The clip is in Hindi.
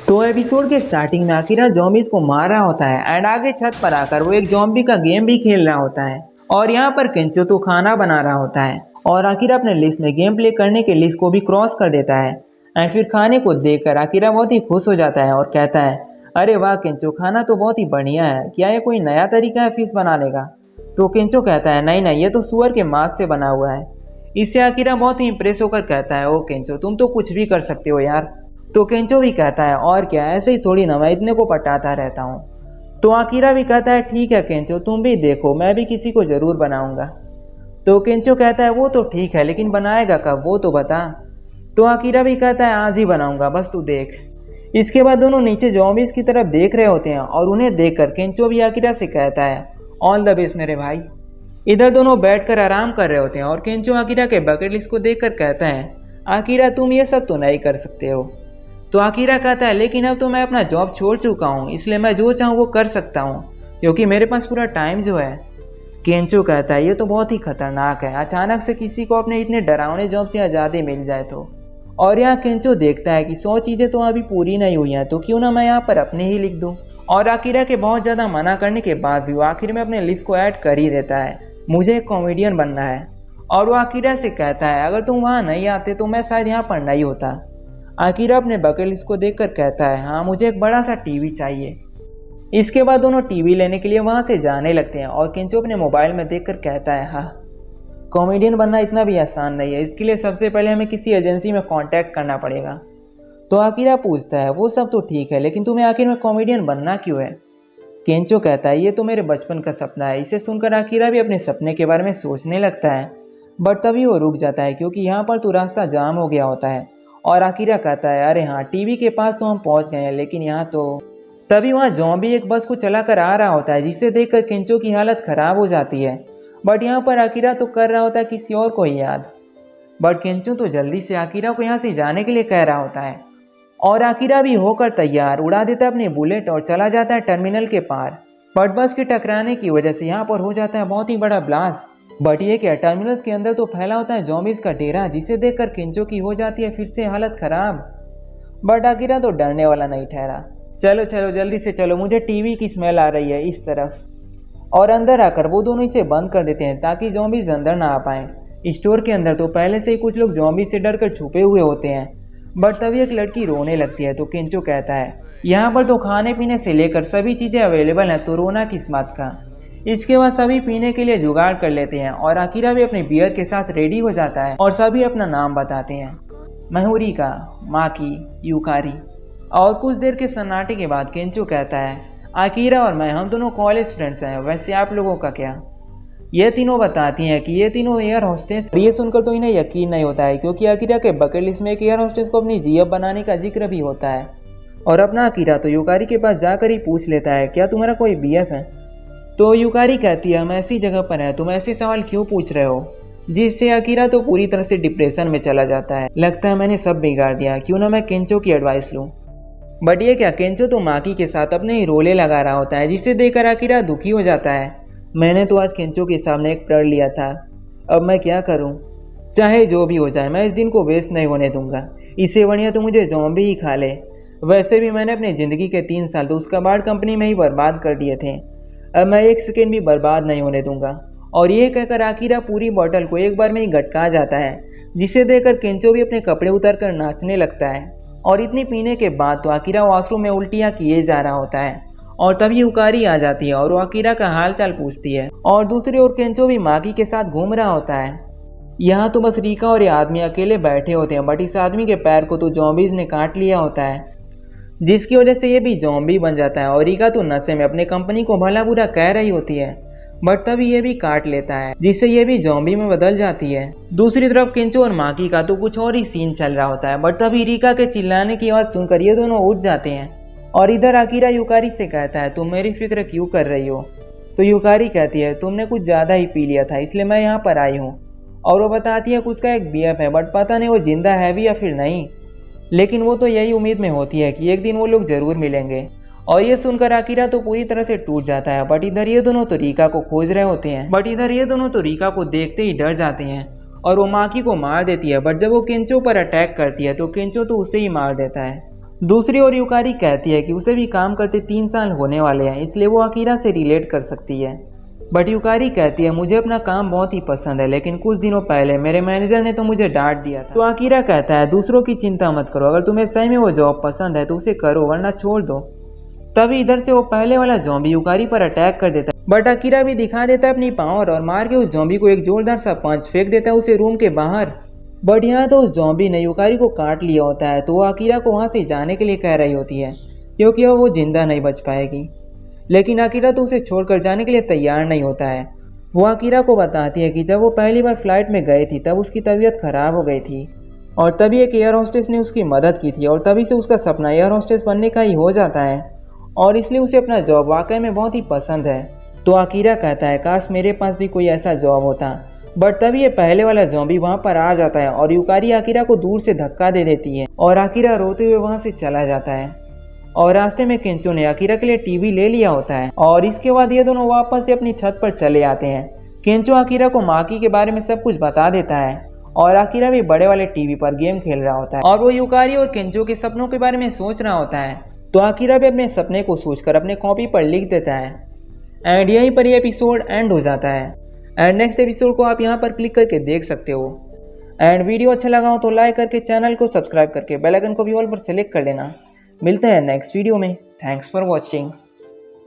तो एपिसोड के स्टार्टिंग में आकिरा जॉम्बीज को मार रहा होता है एंड आगे छत पर आकर वो एक जॉम्बी का गेम भी खेल रहा होता है और यहाँ पर केंचो तो खाना बना रहा होता है और आकिरा अपने लिस्ट में गेम प्ले करने के लिस्ट को भी क्रॉस कर देता है एंड फिर खाने को देखकर आकिरा बहुत ही खुश हो जाता है और कहता है, अरे वाह केंचो, खाना तो बहुत ही बढ़िया है, क्या ये कोई नया तरीका है फिश बनाने का? तो केंचो कहता है, नहीं नहीं, ये तो सुअर के मांस से बना हुआ है। इससे आकिरा बहुत ही इंप्रेस होकर कहता है, ओ केंचो, तुम तो कुछ भी कर सकते हो यार। तो केंचो भी कहता है, और क्या, ऐसे ही थोड़ी ना, मैं इतने को पटाता रहता हूँ। तो आकिरा भी कहता है, ठीक है केंचो, तुम भी देखो, मैं भी किसी को ज़रूर बनाऊंगा। तो केंचो कहता है, वो तो ठीक है, लेकिन बनाएगा कब, वो तो बता। तो आकिरा भी कहता है, आज ही बनाऊंगा, बस तू देख। इसके बाद दोनों नीचे जॉम्बीज की तरफ देख रहे होते हैं और उन्हें देखकर केंचो भी आकिरा से कहता है, ऑल द बेस्ट मेरे भाई। इधर दोनों बैठकर आराम कर रहे होते हैं और केंचो आकिरा के बकेट लिस्ट को देखकर कहता है, आकिरा तुम ये सब तो नहीं कर सकते हो। तो आकिरा कहता है, लेकिन अब तो मैं अपना जॉब छोड़ चुका हूँ, इसलिए मैं जो चाहूँ वो कर सकता हूँ, क्योंकि मेरे पास पूरा टाइम जो है। केंचो कहता है, ये तो बहुत ही खतरनाक है, अचानक से किसी को अपने इतने डरावने जॉब से आज़ादी मिल जाए तो। और यहाँ केंचो देखता है कि 100 चीज़ें तो अभी पूरी नहीं हुई हैं, तो क्यों ना मैं यहाँ पर अपने ही लिख दूँ। और आकिरा के बहुत ज़्यादा मना करने के बाद भी वो आखिर में अपने लिस्ट को ऐड कर ही देता है, मुझे एक कॉमेडियन बनना है। और वो आकिरा से कहता है, अगर तुम वहाँ नहीं आते तो मैं शायद यहाँ पर नहीं होता। आकिरा अपने बकेट लिस्ट को देखकर कहता है, हाँ मुझे एक बड़ा सा टीवी चाहिए। इसके बाद दोनों टीवी लेने के लिए वहाँ से जाने लगते हैं और केंचो अपने मोबाइल में देखकर कहता है, हाँ कॉमेडियन बनना इतना भी आसान नहीं है, इसके लिए सबसे पहले हमें किसी एजेंसी में कांटेक्ट करना पड़ेगा। तो आकिरा पूछता है, वो सब तो ठीक है, लेकिन तुम्हें आखिर में कॉमेडियन बनना क्यों है? केंचो कहता है, ये तो मेरे बचपन का सपना है। इसे सुनकर आकिरा भी अपने सपने के बारे में सोचने लगता है, बट तभी वो रुक जाता है क्योंकि यहाँ पर तो रास्ता जाम हो गया होता है। और आकिरा कहता है, अरे हाँ, टीवी के पास तो हम पहुँच गए हैं, लेकिन यहाँ तो। तभी वहाँ जॉम्बी एक बस को चला कर आ रहा होता है, जिसे देखकर केंचो की हालत ख़राब हो जाती है। बट यहाँ पर आकिरा तो कर रहा होता है किसी और को ही याद। बट केंचो तो जल्दी से आकिरा को यहाँ से जाने के लिए कह रहा होता है और आकिरा भी होकर तैयार उड़ा देता है अपनी बुलेट और चला जाता है टर्मिनल के पार। बट बस के टकराने की वजह से यहाँ पर हो जाता है बहुत ही बड़ा ब्लास्ट। बट ये क्या, टर्मिनल्स के अंदर तो फैला होता है जॉम्बीज का डेरा, जिसे देखकर केंचो की हो जाती है फिर से हालत ख़राब। बट आकिरा तो डरने वाला नहीं ठहरा, चलो चलो जल्दी से चलो, मुझे टीवी की स्मेल आ रही है इस तरफ। और अंदर आकर वो दोनों इसे बंद कर देते हैं ताकि जॉम्बीज अंदर ना आ पाएँ। स्टोर के अंदर तो पहले से ही कुछ लोग जॉम्बीज से डरकर छुपे हुए होते हैं। बट तभी एक लड़की रोने लगती है तो केंचो कहता है, यहाँ पर तो खाने पीने से लेकर सभी चीज़ें अवेलेबल हैं, तो रोना किस बात का। इसके बाद सभी पीने के लिए जुगाड़ कर लेते हैं और आकिरा भी अपने बियर के साथ रेडी हो जाता है और सभी अपना नाम बताते हैं, मयूरिका, माकी, यूकारी। और कुछ देर के सन्नाटे के बाद केंचो कहता है, आकिरा और मैं, हम दोनों कॉलेज फ्रेंड्स हैं, वैसे आप लोगों का क्या? ये तीनों बताती हैं कि ये तीनों एयर होस्टेस। ये सुनकर तो इन्हें यकीन नहीं होता है क्योंकि आकिरा के बकेट लिस्ट में एक एयर होस्टेस को अपनी जीएफ बनाने का जिक्र भी होता है। और अपना आकिरा तो यूकारी के पास जाकर ही पूछ लेता है, क्या तुम्हारा कोई बीएफ है? तो यूकारी कहती है, हम ऐसी जगह पर हैं, तुम ऐसे सवाल क्यों पूछ रहे हो? जिससे आकिरा तो पूरी तरह से डिप्रेशन में चला जाता है, लगता है मैंने सब बिगाड़ दिया, क्यों ना मैं केंचो की एडवाइस लूँ। बट ये क्या, केंचो तो माकी के साथ अपने ही रोले लगा रहा होता है, जिसे देखकर आकिरा दुखी हो जाता है। मैंने तो आज केंचो के सामने एक प्रण लिया था, अब मैं क्या करूं? चाहे जो भी हो जाए, मैं इस दिन को वेस्ट नहीं होने दूंगा, इससे बढ़िया तो मुझे ज़ॉम्बी ही खा ले। वैसे भी मैंने अपनी ज़िंदगी के 3 साल तो उस कबाड़ कंपनी में ही बर्बाद कर दिए थे, अब मैं 1 सेकेंड भी बर्बाद नहीं होने दूंगा। और ये कहकर आकिरा पूरी बॉटल को एक बार में ही गटका जाता है, जिसे देखकर केंचो भी अपने कपड़े उतार कर नाचने लगता है। और इतनी पीने के बाद तो आकिरा वॉशरूम में उल्टियाँ किए जा रहा होता है और तभी यूकारी आ जाती है और वो आकिरा का हाल चाल पूछती है। और दूसरी ओर केंचो भी माकी के साथ घूम रहा होता है। यहाँ तो बस रीका और ये आदमी अकेले बैठे होते हैं, बट इस आदमी के पैर को तो जॉम्बीज ने काट लिया होता है, जिसकी वजह से ये भी जॉम्बी बन जाता है। और रीका तो नशे में अपने कंपनी को भला बुरा कह रही होती है, बट तभी ये भी काट लेता है, जिससे ये भी जॉम्बी में बदल जाती है। दूसरी तरफ केंचो और माकी का तो कुछ और ही सीन चल रहा होता है, बट तभी रीका के चिल्लाने की आवाज़ सुनकर ये दोनों उठ जाते हैं। और इधर आकिरा यूकारी से कहता है, तुम मेरी फिक्र क्यों कर रही हो? तो यूकारी कहती है, तुमने कुछ ज़्यादा ही पी लिया था, इसलिए मैं यहाँ पर आई हूँ। और वो बताती है कि उसका एक बीएफ है, बट पता नहीं वो जिंदा है भी या फिर नहीं, लेकिन वो तो यही उम्मीद में होती है कि एक दिन वो लोग ज़रूर मिलेंगे। और ये सुनकर आकिरा तो पूरी तरह से टूट जाता है। बट इधर ये दोनों तो रीका को खोज रहे होते हैं, बट इधर ये दोनों तो रीका को देखते ही डर जाते हैं और वो माकी को मार देती है। बट जब वो केंचो पर अटैक करती है तो केंचो तो उसे ही मार देता है। दूसरी ओर युकारी कहती है कि उसे भी काम करते 3 साल होने वाले हैं, इसलिए वो अकीरा से रिलेट कर सकती है। बट युकारी कहती है मुझे अपना काम बहुत ही पसंद है, लेकिन कुछ दिनों पहले मेरे मैनेजर ने तो मुझे डांट दिया था। तो अकीरा कहता है दूसरों की चिंता मत करो, अगर तुम्हें सही में वो जॉब पसंद है तो उसे करो वरना छोड़ दो। तभी इधर से वो पहले वाला ज़ॉम्बी युकारी पर अटैक कर देता है, बट अकीरा भी दिखा देता है अपनी पावर और मार के उस ज़ॉम्बी को एक जोरदार सा पंच फेंक देता है उसे रूम के बाहर। बट यहाँ तो उस ज़ॉम्बी ने युकारी को काट लिया होता है, तो वो अकीरा को वहाँ से जाने के लिए कह रही होती है क्योंकि वो जिंदा नहीं बच पाएगी। लेकिन अकीरा तो उसे छोड़कर जाने के लिए तैयार नहीं होता है। वो अकीरा को बताती है कि जब वो पहली बार फ्लाइट में गई थी तब उसकी तबीयत खराब हो गई थी और तभी एक एयर होस्टेस ने उसकी मदद की थी और तभी से उसका सपना एयर होस्टेस बनने का ही हो जाता है और इसलिए उसे अपना जॉब वाकई में बहुत ही पसंद है। तो अकीरा कहता है काश मेरे पास भी कोई ऐसा जॉब होता। बट तभी ये पहले वाला ज़ॉम्बी वहाँ पर आ जाता है और युकारी अकीरा को दूर से धक्का दे देती है और अकीरा रोते हुए वहाँ से चला जाता है। और रास्ते में केंचो ने अकीरा के लिए टीवी ले लिया होता है और इसके बाद ये दोनों वापस से अपनी छत पर चले आते हैं। केंचो अकीरा को माकी के बारे में सब कुछ बता देता है और अकीरा भी बड़े वाले टीवी पर गेम खेल रहा होता है और वो युकारी और केंचो के सपनों के बारे में सोच रहा होता है। तो अकीरा भी अपने सपने को सोचकर अपने कॉपी पर लिख देता है एंड यहीं पर ये एपिसोड एंड हो जाता है। एंड नेक्स्ट एपिसोड को आप यहाँ पर क्लिक करके देख सकते हो। एंड वीडियो अच्छा लगा हो तो लाइक करके चैनल को सब्सक्राइब करके बेल आइकन को भी ऑल पर सेलेक्ट कर लेना। मिलते हैं नेक्स्ट वीडियो में। Thanks for watching.